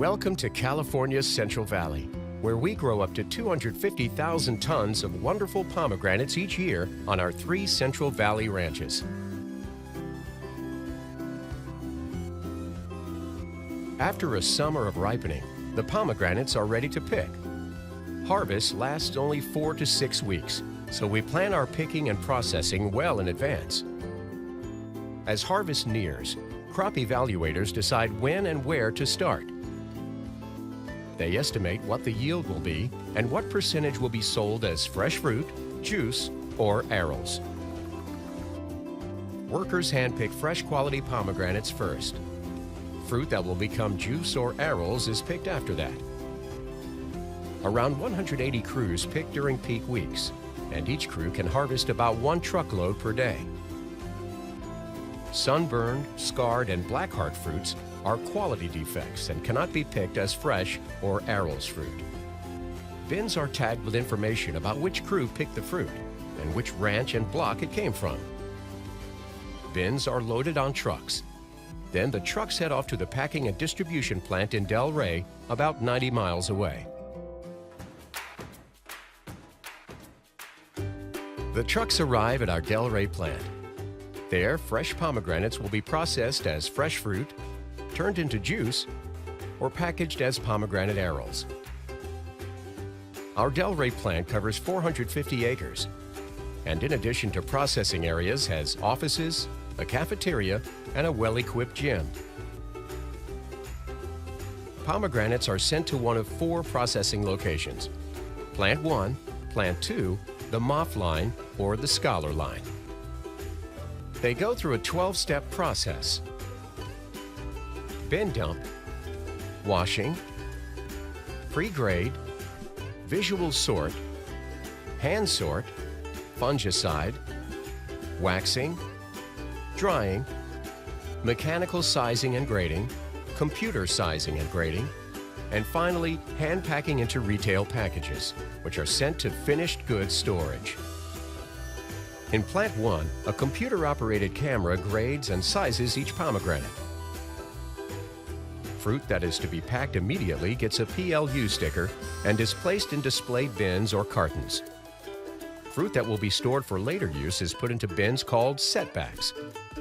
Welcome to California's Central Valley, where we grow up to 250,000 tons of wonderful pomegranates each year on our 3 Central Valley ranches. After a summer of ripening, the pomegranates are ready to pick. Harvest lasts only 4 to 6 weeks, so we plan our picking and processing well in advance. As harvest nears, crop evaluators decide when and where to start. They estimate what the yield will be and what percentage will be sold as fresh fruit, juice, or arils. Workers handpick fresh quality pomegranates first. Fruit that will become juice or arils is picked after that. Around 180 crews pick during peak weeks, and each crew can harvest about 1 truckload per day. Sunburned, scarred, and blackheart fruits are quality defects and cannot be picked as fresh or arils fruit. Bins are tagged with information about which crew picked the fruit and which ranch and block it came from. Bins are loaded on trucks. Then the trucks head off to the packing and distribution plant in Del Rey, about 90 miles away. The trucks arrive at our Del Rey plant. There, fresh pomegranates will be processed as fresh fruit, turned into juice, or packaged as pomegranate arils. Our Del Rey plant covers 450 acres, and in addition to processing areas, has offices, a cafeteria, and a well-equipped gym. Pomegranates are sent to one of 4 processing locations: Plant 1, Plant 2, the MOF line, or the Scholar line. They go through a 12-step process: bin dump, washing, pre-grade, visual sort, hand sort, fungicide, waxing, drying, mechanical sizing and grading, computer sizing and grading, and finally hand packing into retail packages, which are sent to finished goods storage. In Plant 1, a computer-operated camera grades and sizes each pomegranate. Fruit that is to be packed immediately gets a PLU sticker and is placed in display bins or cartons. Fruit that will be stored for later use is put into bins called setbacks.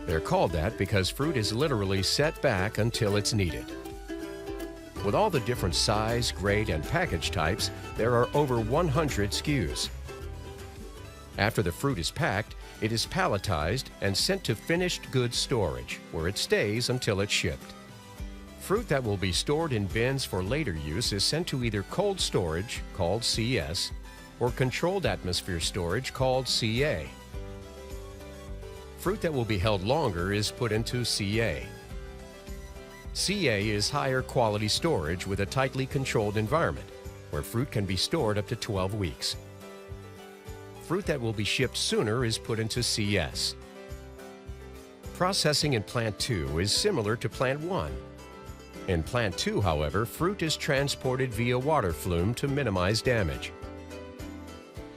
They're called that because fruit is literally set back until it's needed. With all the different size, grade, and package types, there are over 100 SKUs. After the fruit is packed, it is palletized and sent to finished goods storage, where it stays until it's shipped. Fruit that will be stored in bins for later use is sent to either cold storage, called CS, or controlled atmosphere storage, called CA. Fruit that will be held longer is put into CA. CA is higher quality storage with a tightly controlled environment, where fruit can be stored up to 12 weeks. Fruit that will be shipped sooner is put into CS. Processing in Plant 2 is similar to Plant 1. In Plant 2, however, fruit is transported via water flume to minimize damage.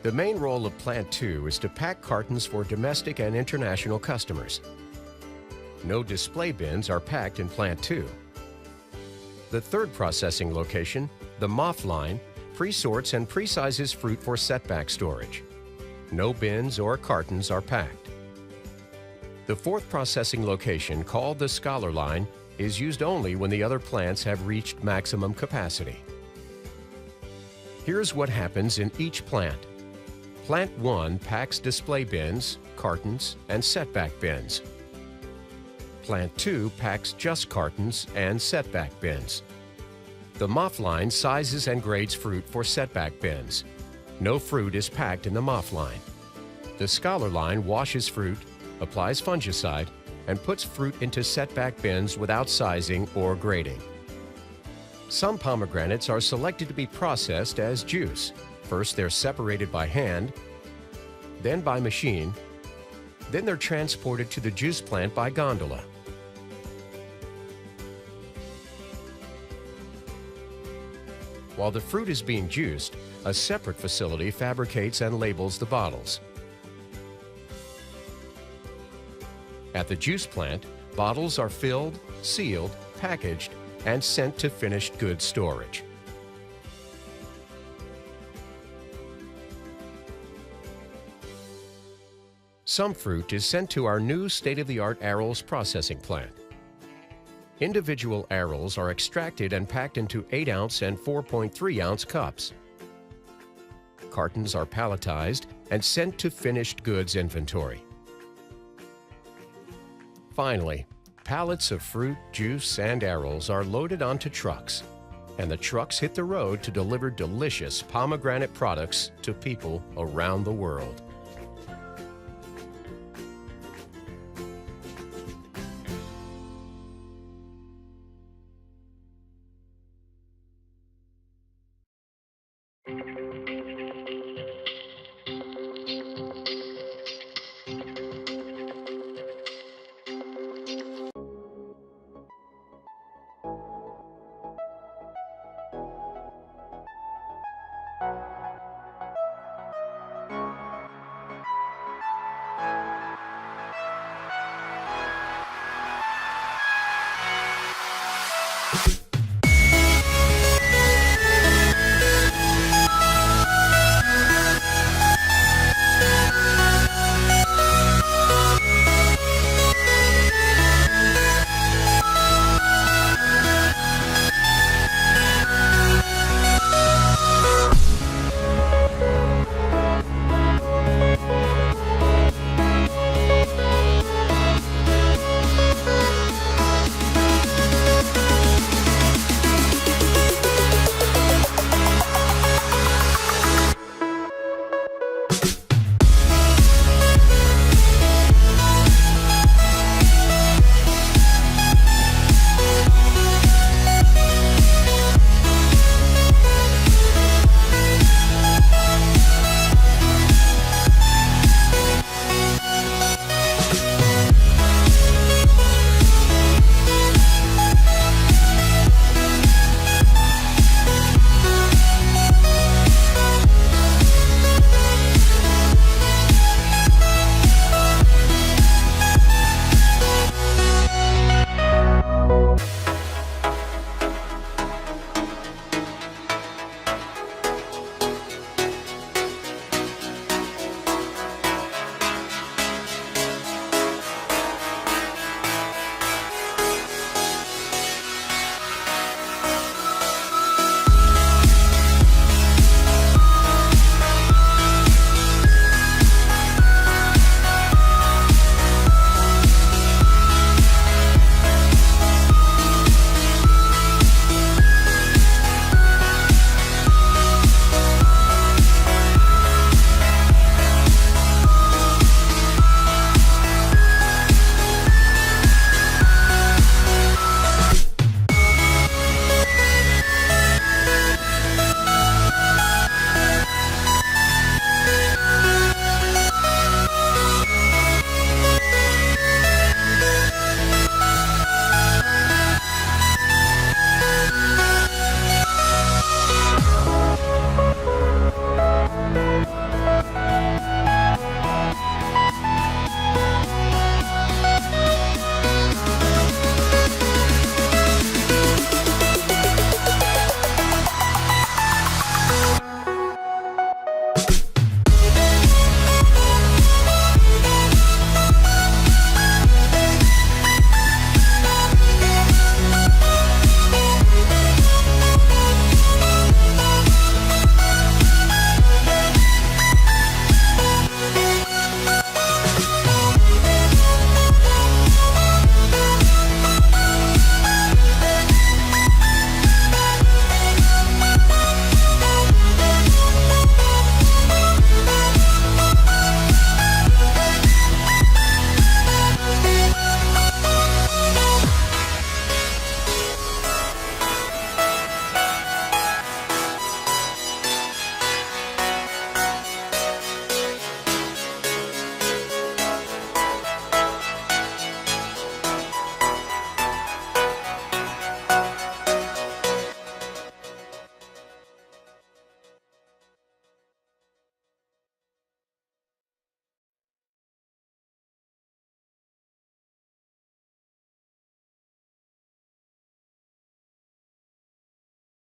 The main role of Plant 2 is to pack cartons for domestic and international customers. No display bins are packed in Plant 2. The third processing location, the MOF line, pre-sorts and pre-sizes fruit for setback storage. No bins or cartons are packed. The fourth processing location, called the Scholar line, is used only when the other plants have reached maximum capacity. Here's what happens in each plant. Plant 1 packs display bins, cartons, and setback bins. Plant 2 packs just cartons and setback bins. The MOF line sizes and grades fruit for setback bins. No fruit is packed in the MOF line. The Scholar line washes fruit, applies fungicide, and puts fruit into setback bins without sizing or grading. Some pomegranates are selected to be processed as juice. First, they're separated by hand, then by machine, then they're transported to the juice plant by gondola. While the fruit is being juiced, a separate facility fabricates and labels the bottles. At the juice plant, bottles are filled, sealed, packaged, and sent to finished goods storage. Some fruit is sent to our new state-of-the-art arils processing plant. Individual arils are extracted and packed into 8-ounce and 4.3-ounce cups. Cartons are palletized and sent to finished goods inventory. Finally, pallets of fruit, juice, and arils are loaded onto trucks, and the trucks hit the road to deliver delicious pomegranate products to people around the world.